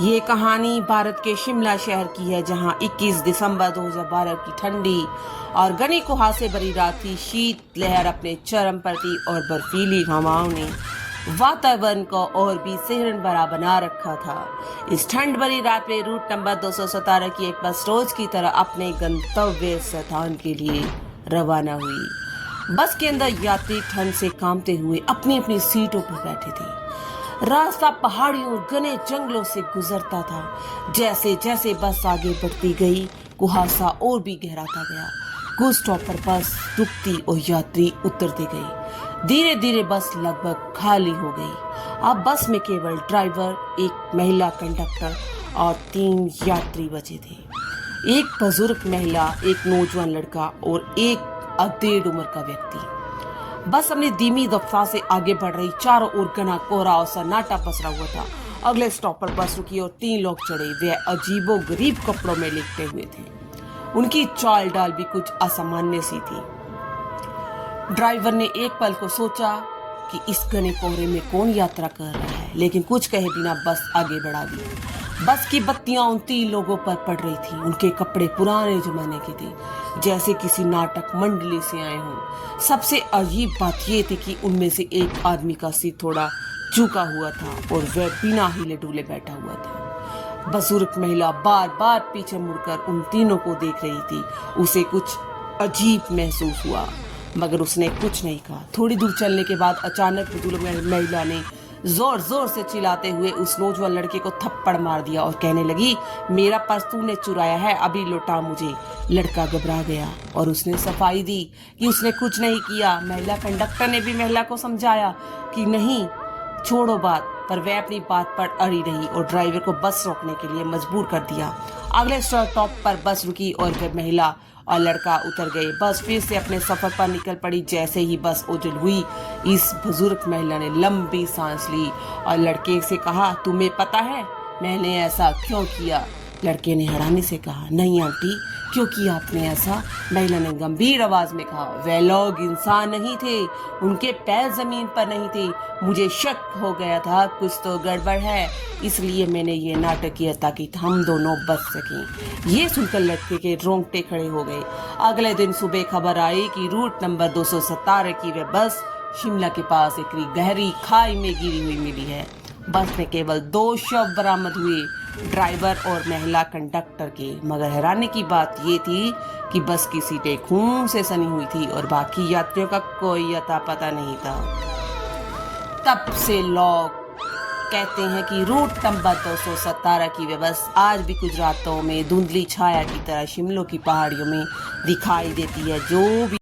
ये कहानी भारत के शिमला शहर की है, जहां 21 दिसंबर 2012 की ठंडी और घने कुहासे भरी रात थी। शीत लहर अपने चरम पर थी और बर्फीली हवाओं ने वातावरण को और भी सिहरन भरा बना रखा था। इस ठंड भरी रात में रूट नंबर 217 की एक बस रोज की तरह अपने गंतव्य स्थान के लिए रवाना हुई। बस के अंदर यात्री ठंड से कांपते हुए अपनी अपनी सीटों पर बैठे थे। रास्ता पहाड़ियों और घने जंगलों से गुजरता था। जैसे जैसे बस आगे बढ़ती गई, कुहासा और भी गहराता गया। कुछ स्टॉप पर बस रुकती और यात्री उतरते गए। धीरे धीरे बस लगभग खाली हो गई। अब बस में केवल ड्राइवर, एक महिला कंडक्टर और 3 यात्री बचे थे। एक बुजुर्ग महिला, एक नौजवान लड़का और एक अधेड़ उम्र का व्यक्ति। बस अपनी धीमी रफ्तार से आगे बढ़ रही। चारों ओर घना कोहरा और सन्नाटा पसरा हुआ था। अगले स्टॉप पर बस रुकी और 3 लोग चढ़े। वे अजीबो गरीब कपड़ों में लिपटे हुए थे। उनकी चाल डाल भी कुछ असामान्य सी थी। ड्राइवर ने एक पल को सोचा कि इस घने कोहरे में कौन यात्रा कर रहा है, लेकिन कुछ कहे बिना बस आगे बढ़ा दी। बस की बत्तियां उन 3 लोगों पर पड़ रही थी। उनके कपड़े पुराने जमाने के थे, जैसे किसी नाटक मंडली से आए हों। सबसे अजीब बात यह थी कि उनमें से एक आदमी का सिर थोड़ा झुका हुआ था और वह बिना हिले डुले बैठा हुआ था। बुजुर्ग महिला बार बार पीछे मुड़कर उन तीनों को देख रही थी। उसे कुछ अजीब महसूस हुआ, मगर उसने कुछ नहीं कहा। थोड़ी दूर चलने के बाद अचानक बुजुर्ग महिला ने जोर जोर से चिल्लाते हुए उस नौजवान लड़के को थप्पड़ मार दिया और कहने लगी, मेरा पर्स तूने चुराया है, अभी लौटा मुझे। लड़का घबरा गया और उसने सफाई दी कि उसने कुछ नहीं किया। महिला कंडक्टर ने भी महिला को समझाया कि नहीं, छोड़ो बात, पर वह अपनी बात पर अड़ी रही और ड्राइवर को बस रोकने के लिए मजबूर कर दिया। अगले स्टॉप पर बस रुकी और वह महिला और लड़का उतर गए। बस फिर से अपने सफर पर निकल पड़ी। जैसे ही बस ओझल हुई, इस बुजुर्ग महिला ने लंबी सांस ली और लड़के से कहा, तुम्हें पता है मैंने ऐसा क्यों किया? लड़के ने हैरानी से कहा, नहीं आंटी, क्यों किया आपने ऐसा? महिला ने गंभीर आवाज में कहा, वे लोग इंसान नहीं थे, उनके पैर जमीन पर नहीं थे। मुझे शक हो गया था कुछ तो गड़बड़ है, इसलिए मैंने ये नाटक किया ताकि हम दोनों बच सकें। ये सुनकर लड़के के रोंगटे खड़े हो गए। अगले दिन सुबह खबर आई कि रूट नंबर 217 की वह बस शिमला के पास एक गहरी खाई में गिरी हुई मिली है। बस में केवल 2 शव बरामद हुए, ड्राइवर और महिला कंडक्टर के। मगर हैरानी की बात ये थी कि बस की सीटें खून से सनी हुई थी और बाकी यात्रियों का कोई अता पता नहीं था। तब से लोग कहते हैं कि रूट नंबर 217 की वह बस आज भी कुछ रातों में धुंधली छाया की तरह शिमला की पहाड़ियों में दिखाई देती है। जो भी